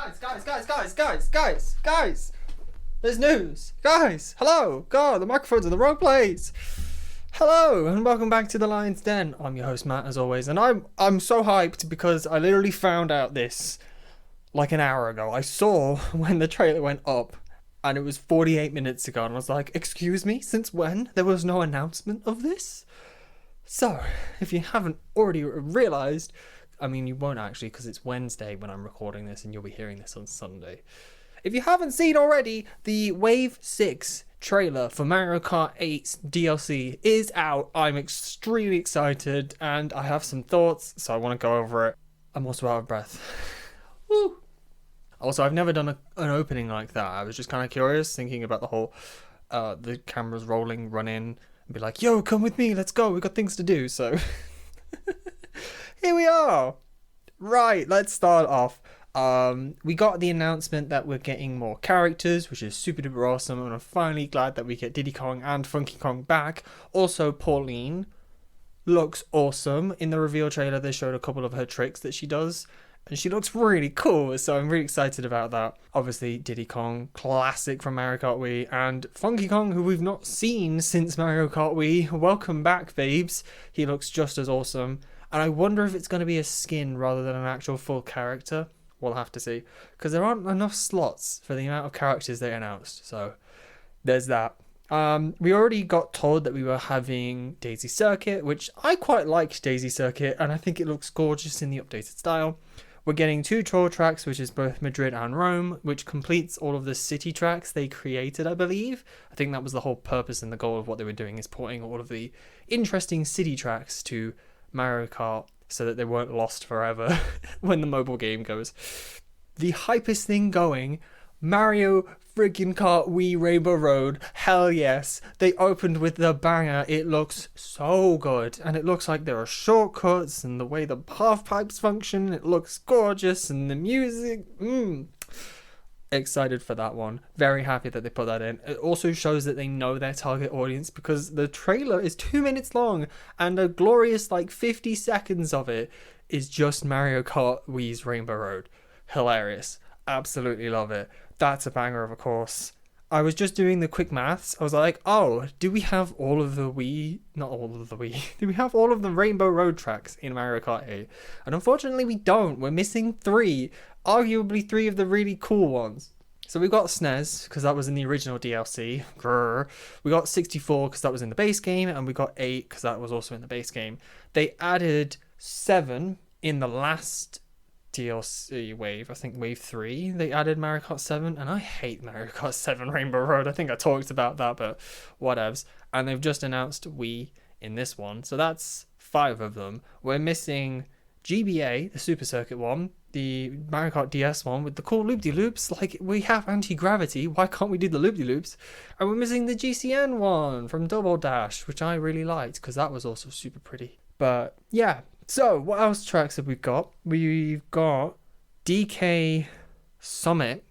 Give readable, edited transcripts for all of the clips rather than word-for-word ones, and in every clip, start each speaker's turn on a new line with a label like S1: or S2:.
S1: Guys, there's news. Guys, hello. God, the microphone's in the wrong place. Hello, and welcome back to the Lion's Den. I'm your host, Matt, as always, and I'm so hyped because I literally found out this like an hour ago. I saw when the trailer went up, and it was 48 minutes ago, and I was like, excuse me, since when? There was no announcement of this? So, if you haven't already realised, I mean, you won't actually, because it's Wednesday when I'm recording this, and you'll be hearing this on Sunday. If you haven't seen already, the Wave 6 trailer for Mario Kart 8's DLC is out. I'm extremely excited, and I have some thoughts, so I want to go over it. I'm also out of breath. Woo! Also, I've never done an opening like that. I was just kind of curious, thinking about the whole, the cameras rolling, run in, and be like, yo, come with me, let's go, we've got things to do, so... Here we are. Right, let's start off. We got the announcement that we're getting more characters, which is super duper awesome, and I'm finally glad that we get Diddy Kong and Funky Kong back. Also, Pauline looks awesome. In the reveal trailer, they showed a couple of her tricks that she does, and she looks really cool, so I'm really excited about that. Obviously, Diddy Kong, classic from Mario Kart Wii, and Funky Kong, who we've not seen since Mario Kart Wii. Welcome back, babes. He looks just as awesome. And I wonder if it's going to be a skin rather than an actual full character. We'll have to see. Because there aren't enough slots for the amount of characters they announced. So, there's that. We already got told that we were having Daisy Circuit, which I quite liked Daisy Circuit, and I think it looks gorgeous in the updated style. We're getting 2 tour tracks, which is both Madrid and Rome, which completes all of the city tracks they created, I believe. I think that was the whole purpose and the goal of what they were doing, is porting all of the interesting city tracks to Mario Kart so that they weren't lost forever when the mobile game goes. The hypest thing going, Mario freaking Kart Wii Rainbow Road, hell yes. They opened with the banger. It looks so good, and it looks like there are shortcuts, and the way the half pipes function, it looks gorgeous, and the music, excited for that one. Very happy that they put that in. It also shows that they know their target audience, because the trailer is 2 minutes long and a glorious 50 seconds of it is just Mario Kart Wii's Rainbow Road. Hilarious. Absolutely love it. That's a banger of a course. I was just doing the quick maths. I was like, oh, do we have all of the Wii? Not all of the Wii. Do we have all of the Rainbow Road tracks in Mario Kart 8? And unfortunately we don't. We're missing 3. Arguably 3 of the really cool ones. So we got SNES, because that was in the original DLC. Grrr. We got 64, because that was in the base game. And we got 8, because that was also in the base game. They added 7 in the last DLC wave. I think wave 3. They added Mario Kart 7. And I hate Mario Kart 7 Rainbow Road. I think I talked about that, but whatevs. And they've just announced Wii in this one. So that's 5 of them. We're missing GBA, the Super Circuit one, the Mario Kart DS one with the cool loop-de-loops. Like, we have anti-gravity, why can't we do the loop-de-loops? And we're missing the GCN one from Double Dash, which I really liked, because that was also super pretty. But yeah, so what else tracks have we got? We've got DK Summit,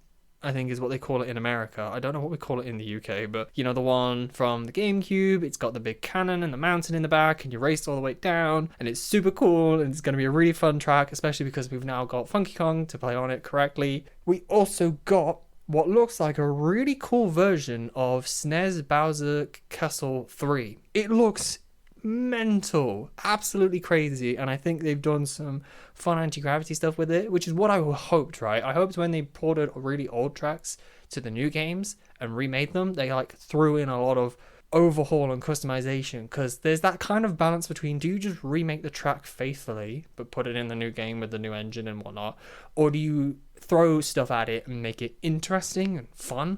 S1: I think is what they call it in America. I don't know what we call it in the UK, but you know, the one from the GameCube. It's got the big cannon and the mountain in the back, and you race all the way down, and it's super cool, and it's going to be a really fun track, especially because we've now got Funky Kong to play on it correctly. We also got what looks like a really cool version of SNES Bowser Castle 3. It looks mental, absolutely crazy, and I think they've done some fun anti-gravity stuff with it, which is what I hoped, right? I hoped when they ported really old tracks to the new games and remade them, they threw in a lot of overhaul and customization, because there's that kind of balance between, do you just remake the track faithfully but put it in the new game with the new engine and whatnot, or do you throw stuff at it and make it interesting and fun?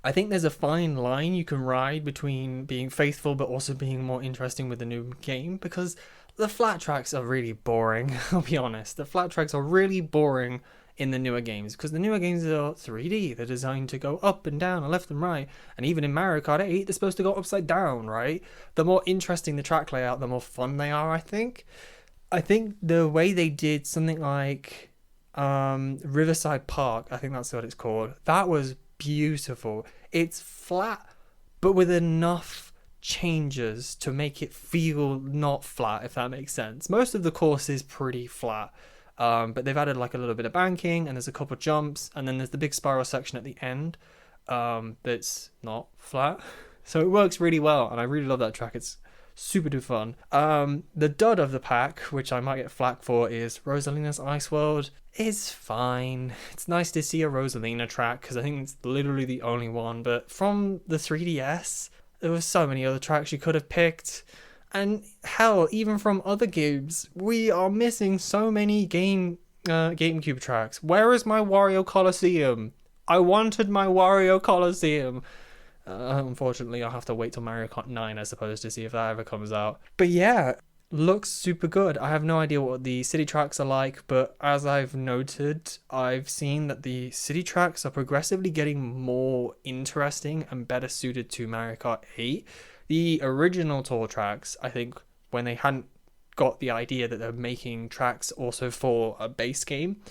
S1: I think there's a fine line you can ride between being faithful but also being more interesting with the new game, because the flat tracks are really boring. I'll be honest. The flat tracks are really boring in the newer games, because the newer games are 3D. They're designed to go up and down and left and right. And even in Mario Kart 8, they're supposed to go upside down, right? The more interesting the track layout, the more fun they are, I think. I think the way they did something like Riverside Park, I think that's what it's called, that was beautiful. It's flat, but with enough changes to make it feel not flat, if that makes sense. Most of the course is pretty flat, But they've added like a little bit of banking, and there's a couple of jumps, and then there's the big spiral section at the end that's not flat. So it works really well, and I really love that track. It's super duper fun. The dud of the pack, which I might get flack for, is Rosalina's Ice World. It's fine. It's nice to see a Rosalina track, because I think it's literally the only one. But from the 3DS, there were so many other tracks you could have picked. And hell, even from other games, we are missing so many GameCube tracks. Where is my Wario Colosseum? I wanted my Wario Colosseum. Unfortunately, I'll have to wait till Mario Kart 9, I suppose, to see if that ever comes out. But yeah, looks super good. I have no idea what the city tracks are like, but as I've noted, I've seen that the city tracks are progressively getting more interesting and better suited to Mario Kart 8. The original tour tracks, I think, when they hadn't got the idea that they're making tracks also for a base game,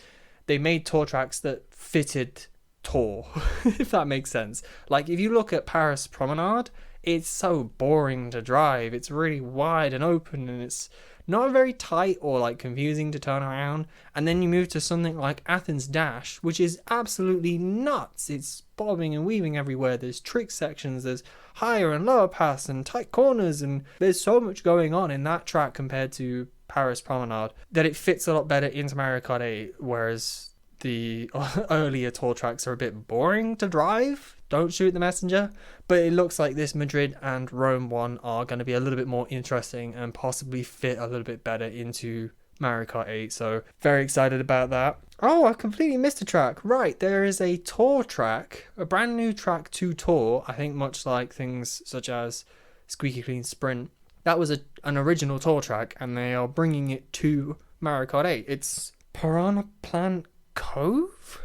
S1: they made tour tracks that fitted tour, if that makes sense. Like, if you look at Paris Promenade, it's so boring to drive. It's really wide and open, and it's not very tight or like confusing to turn around. And then you move to something like Athens Dash, which is absolutely nuts. It's bobbing and weaving everywhere. There's trick sections, there's higher and lower paths and tight corners, and there's so much going on in that track compared to Paris Promenade that it fits a lot better into Mario Kart 8, whereas the earlier tour tracks are a bit boring to drive. Don't shoot the messenger. But it looks like this Madrid and Rome one are going to be a little bit more interesting and possibly fit a little bit better into Mario Kart 8. So very excited about that. Oh, I completely missed a track. Right, there is a tour track, a brand new track to tour. I think much like things such as Squeaky Clean Sprint. That was an original tour track, and they are bringing it to Mario Kart 8. It's Piranha Plant Cove?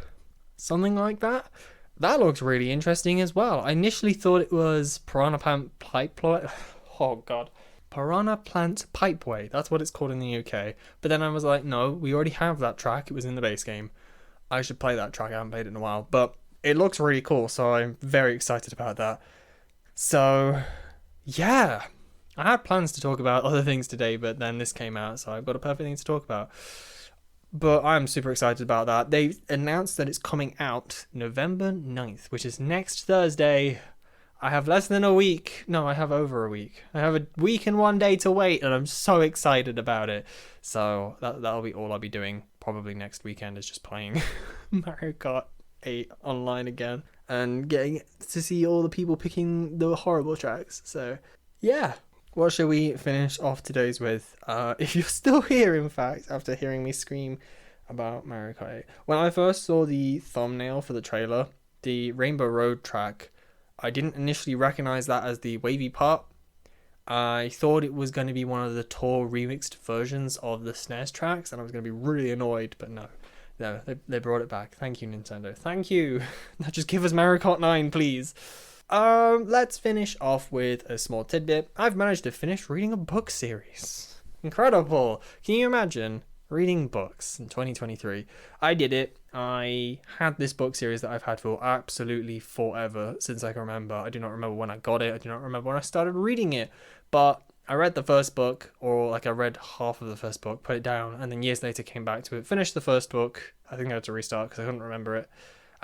S1: Something like that. That looks really interesting as well. I initially thought it was Piranha Plant Pipeway. Oh god. Piranha Plant Pipeway. That's what it's called in the UK. But then I was like, no, we already have that track. It was in the base game. I should play that track. I haven't played it in a while. But it looks really cool, so I'm very excited about that. So, yeah. I had plans to talk about other things today, but then this came out, so I've got a perfect thing to talk about. But I'm super excited about that. They announced that it's coming out November 9th, which is next Thursday. I have less than a week. No, I have over a week. I have a week and 1 day to wait, and I'm so excited about it. So that'll be all I'll be doing probably next weekend, is just playing Mario Kart 8 online again and getting to see all the people picking the horrible tracks. So yeah. What shall we finish off today's with? If you're still here, in fact, after hearing me scream about Mario Kart 8. When I first saw the thumbnail for the trailer, the Rainbow Road track, I didn't initially recognize that as the wavy part. I thought it was going to be one of the tour remixed versions of the SNES tracks, and I was going to be really annoyed, but no, they brought it back. Thank you, Nintendo. Thank you. Now just give us Mario Kart 9, please. Let's finish off with a small tidbit. I've managed to finish reading a book series. Incredible. Can you imagine reading books in 2023? I did it. I had this book series that I've had for absolutely forever, since I can remember. I do not remember when I got it. I do not remember when I started reading it. But I read the first book, or like I read half of the first book, put it down, and then years later came back to it, finished the first book. I think I had to restart because I couldn't remember it.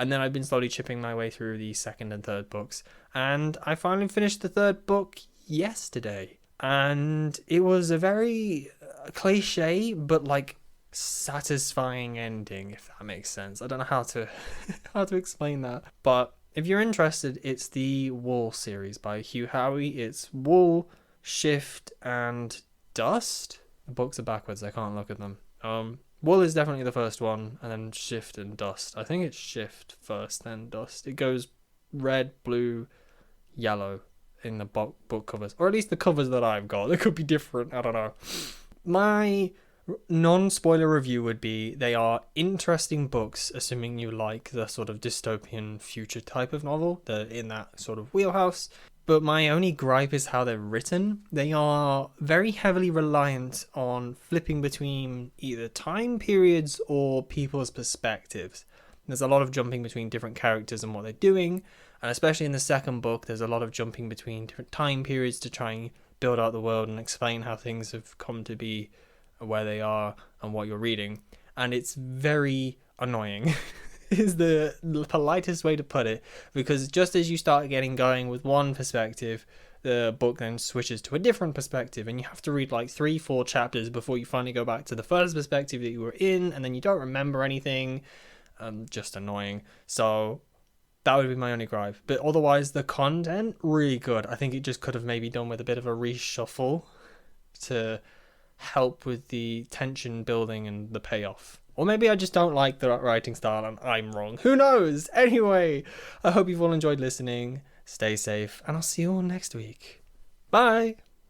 S1: And then I've been slowly chipping my way through the second and third books. And I finally finished the third book yesterday. And it was a very cliche, but like satisfying ending, if that makes sense. I don't know how to explain that. But if you're interested, it's the Wool series by Hugh Howey. It's Wool, Shift, and Dust. The books are backwards. I can't look at them. Wool is definitely the first one, and then Shift and Dust. I think it's Shift first, then Dust. It goes red, blue, yellow in the book covers. Or at least the covers that I've got. They could be different, I don't know. My non-spoiler review would be they are interesting books, assuming you like the sort of dystopian future type of novel. They're in that sort of wheelhouse. But my only gripe is how they're written. They are very heavily reliant on flipping between either time periods or people's perspectives. There's a lot of jumping between different characters and what they're doing. And especially in the second book, there's a lot of jumping between different time periods to try and build out the world and explain how things have come to be where they are and what you're reading. and it's very annoying. Is the politest way to put it, because just as you start getting going with one perspective, the book then switches to a different perspective, and you have to read like 3-4 chapters before you finally go back to the first perspective that you were in, and then you don't remember anything. Just annoying. So that would be my only gripe. But otherwise, the content, really good. I think it just could have maybe done with a bit of a reshuffle to help with the tension building and the payoff. Or maybe I just don't like the writing style and I'm wrong. Who knows? Anyway, I hope you've all enjoyed listening. Stay safe, and I'll see you all next week. Bye!